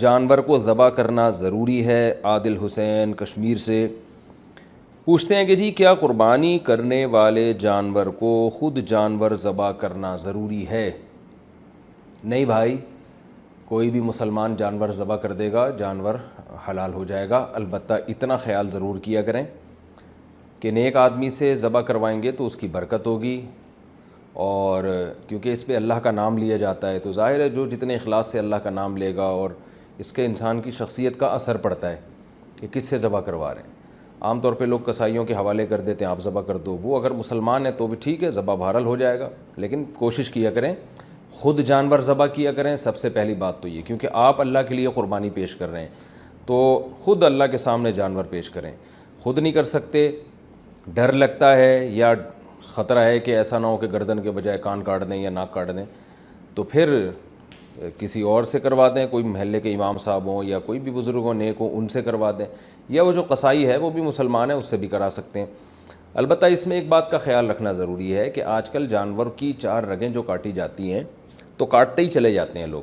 جانور کو ذبح کرنا ضروری ہے؟ عادل حسین کشمیر سے پوچھتے ہیں کہ جی کیا قربانی کرنے والے جانور کو خود جانور ذبح کرنا ضروری ہے؟ نہیں بھائی، کوئی بھی مسلمان جانور ذبح کر دے گا جانور حلال ہو جائے گا، البتہ اتنا خیال ضرور کیا کریں کہ نیک آدمی سے ذبح کروائیں گے تو اس کی برکت ہوگی، اور کیونکہ اس پہ اللہ کا نام لیا جاتا ہے تو ظاہر ہے جو جتنے اخلاص سے اللہ کا نام لے گا، اور اس کے انسان کی شخصیت کا اثر پڑتا ہے کہ کس سے ذبح کروا رہے ہیں۔ عام طور پہ لوگ قصائیوں کے حوالے کر دیتے ہیں، آپ ذبح کر دو، وہ اگر مسلمان ہے تو بھی ٹھیک ہے، ذبح بہرحال ہو جائے گا، لیکن کوشش کیا کریں خود جانور ذبح کیا کریں۔ سب سے پہلی بات تو یہ، کیونکہ آپ اللہ کے لیے قربانی پیش کر رہے ہیں تو خود اللہ کے سامنے جانور پیش کریں۔ خود نہیں کر سکتے، ڈر لگتا ہے یا خطرہ ہے کہ ایسا نہ ہو کہ گردن کے بجائے کان کاٹ دیں یا ناک کاٹ دیں، تو پھر کسی اور سے کروا دیں، کوئی محلے کے امام صاحب ہوں یا کوئی بھی بزرگ ہوں نیک ہوں ان سے کروا دیں، یا وہ جو قصائی ہے وہ بھی مسلمان ہے اس سے بھی کرا سکتے ہیں۔ البتہ اس میں ایک بات کا خیال رکھنا ضروری ہے کہ آج کل جانور کی 4 رگیں جو کاٹی جاتی ہیں تو کاٹتے ہی چلے جاتے ہیں لوگ،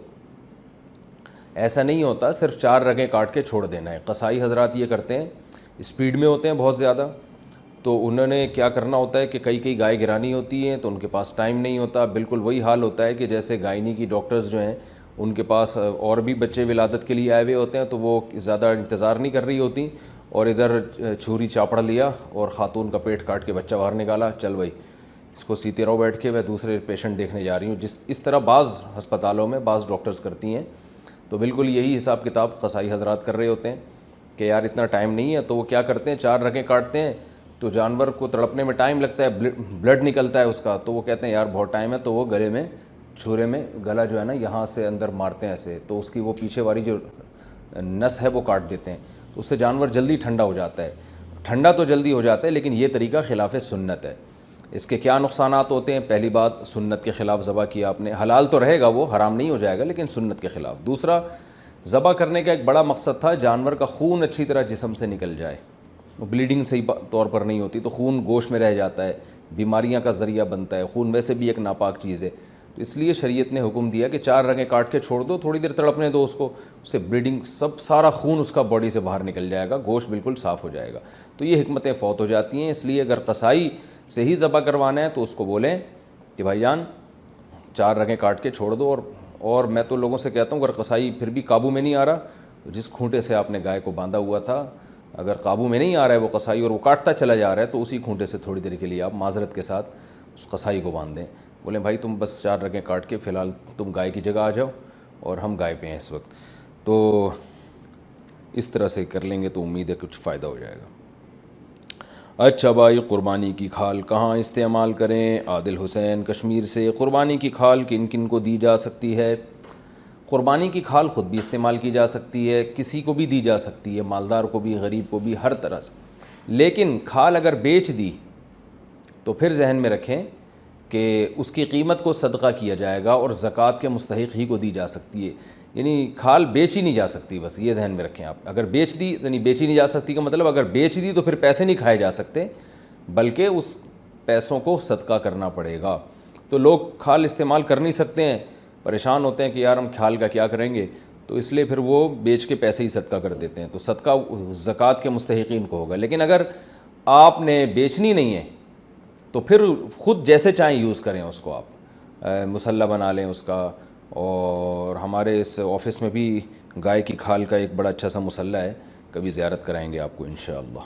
ایسا نہیں ہوتا صرف 4 رگیں کاٹ کے چھوڑ دینا ہے۔ قصائی حضرات یہ کرتے ہیں، اسپیڈ میں ہوتے ہیں بہت زیادہ، تو انہوں نے کیا کرنا ہوتا ہے کہ کئی گائے گرانی ہوتی ہیں تو ان کے پاس ٹائم نہیں ہوتا۔ بالکل وہی حال ہوتا ہے کہ جیسے گائنی کی ڈاکٹرز جو ہیں ان کے پاس اور بھی بچے ولادت کے لیے آئے ہوئے ہوتے ہیں تو وہ زیادہ انتظار نہیں کر رہی ہوتی، اور ادھر چھری چاپڑ لیا اور خاتون کا پیٹ کاٹ کے بچہ باہر نکالا، چل بھائی اس کو سیتے رہو بیٹھ کے، میں دوسرے پیشنٹ دیکھنے جا رہی ہوں، اس طرح بعض ہسپتالوں میں بعض ڈاکٹرز کرتی ہیں۔ تو بالکل یہی حساب کتاب قصائی حضرات کر رہے ہوتے ہیں کہ یار اتنا ٹائم نہیں ہے، تو وہ کیا کرتے ہیں 4 رگیں کاٹتے ہیں تو جانور کو تڑپنے میں ٹائم لگتا ہے، بلڈ نکلتا ہے اس کا، تو وہ کہتے ہیں یار بہت ٹائم ہے، تو وہ گلے میں چھرے میں گلا جو ہے نا یہاں سے اندر مارتے ہیں ایسے، تو اس کی وہ پیچھے والی جو نس ہے وہ کاٹ دیتے ہیں، اس سے جانور جلدی ٹھنڈا ہو جاتا ہے۔ ٹھنڈا تو جلدی ہو جاتا ہے لیکن یہ طریقہ خلاف سنت ہے۔ اس کے کیا نقصانات ہوتے ہیں؟ پہلی بات، سنت کے خلاف ذبح کیا آپ نے، حلال تو رہے گا، وہ حرام نہیں ہو جائے گا لیکن سنت کے خلاف۔ دوسرا، ذبح کرنے کا ایک بڑا مقصد تھا جانور کا خون اچھی طرح جسم سے نکل جائے، بلیڈنگ صحیح طور پر نہیں ہوتی تو خون گوشت میں رہ جاتا ہے، بیماریاں کا ذریعہ بنتا ہے، خون ویسے بھی ایک ناپاک چیز ہے، تو اس لیے شریعت نے حکم دیا کہ 4 رگیں کاٹ کے چھوڑ دو، تھوڑی دیر تڑپنے دو اس کو، اس سے بلیڈنگ سارا خون اس کا باڈی سے باہر نکل جائے گا، گوشت بالکل صاف ہو جائے گا۔ تو یہ حکمتیں فوت ہو جاتی ہیں، اس لیے اگر قصائی سے ہی ذبح کروانا ہے تو اس کو بولیں کہ بھائی جان 4 رگیں کاٹ کے چھوڑ دو، اور میں تو لوگوں سے کہتا ہوں اگر قصائی پھر بھی قابو میں نہیں آ رہا، تو جس کھونٹے سے آپ نے گائے کو باندھا ہوا تھا اگر قابو میں نہیں آ رہا ہے وہ قصائی اور وہ کاٹتا چلا جا رہا ہے تو اسی کھونٹے سے تھوڑی دیر کے لیے آپ معذرت کے ساتھ اس قصائی کو باندھ دیں، بولیں بھائی تم بس 4 رگیں کاٹ کے فی الحال تم گائے کی جگہ آ جاؤ اور ہم گائے پہ ہیں اس وقت، تو اس طرح سے کر لیں گے تو امید ہے کچھ فائدہ ہو جائے گا۔ اچھا بھائی، قربانی کی کھال کہاں استعمال کریں؟ عادل حسین کشمیر سے قربانی کی کھال کن کن کو دی جا سکتی ہے؟ قربانی کی کھال خود بھی استعمال کی جا سکتی ہے، کسی کو بھی دی جا سکتی ہے، مالدار کو بھی، غریب کو بھی، ہر طرح سے، لیکن کھال اگر بیچ دی تو پھر ذہن میں رکھیں کہ اس کی قیمت کو صدقہ کیا جائے گا اور زکوٰۃ کے مستحق ہی کو دی جا سکتی ہے، یعنی کھال بیچی نہیں جا سکتی، بس یہ ذہن میں رکھیں آپ۔ اگر بیچ دی یعنی بیچی نہیں جا سکتی کا مطلب اگر بیچ دی تو پھر پیسے نہیں کھائے جا سکتے بلکہ اس پیسوں کو صدقہ کرنا پڑے گا۔ تو لوگ کھال استعمال کر نہیں سکتے ہیں، پریشان ہوتے ہیں کہ یار ہم کھال کا کیا کریں گے، تو اس لیے پھر وہ بیچ کے پیسے ہی صدقہ کر دیتے ہیں، تو صدقہ زکوٰۃ کے مستحقین کو ہوگا۔ لیکن اگر آپ نے بیچنی نہیں ہے تو پھر خود جیسے چاہیں یوز کریں اس کو، آپ مسلح بنا لیں اس کا، اور ہمارے اس آفس میں بھی گائے کی کھال کا ایک بڑا اچھا سا مسلح ہے، کبھی زیارت کرائیں گے آپ کو انشاءاللہ۔